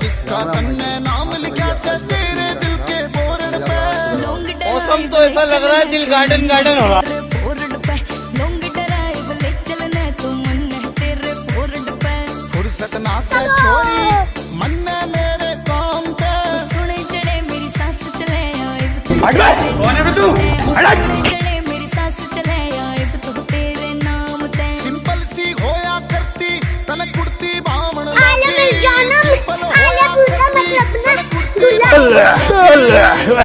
किसका तन्ने नाम लिखा से तेरे दिल के बोर्ड पे। मौसम तो ऐसा लग रहा है दिल गार्डन गार्डन हो रहा। फुर्सत ना से छोरी मन मेरे काम पे। सुने चले मेरी सास चले आए कौन है तू? चले मेरी सास चले आए तो तेरे नाम ते। सिंपल सी होया करती तन कुर्ती बावण आले में जानम आले पूरा मतलब ना दूल्हा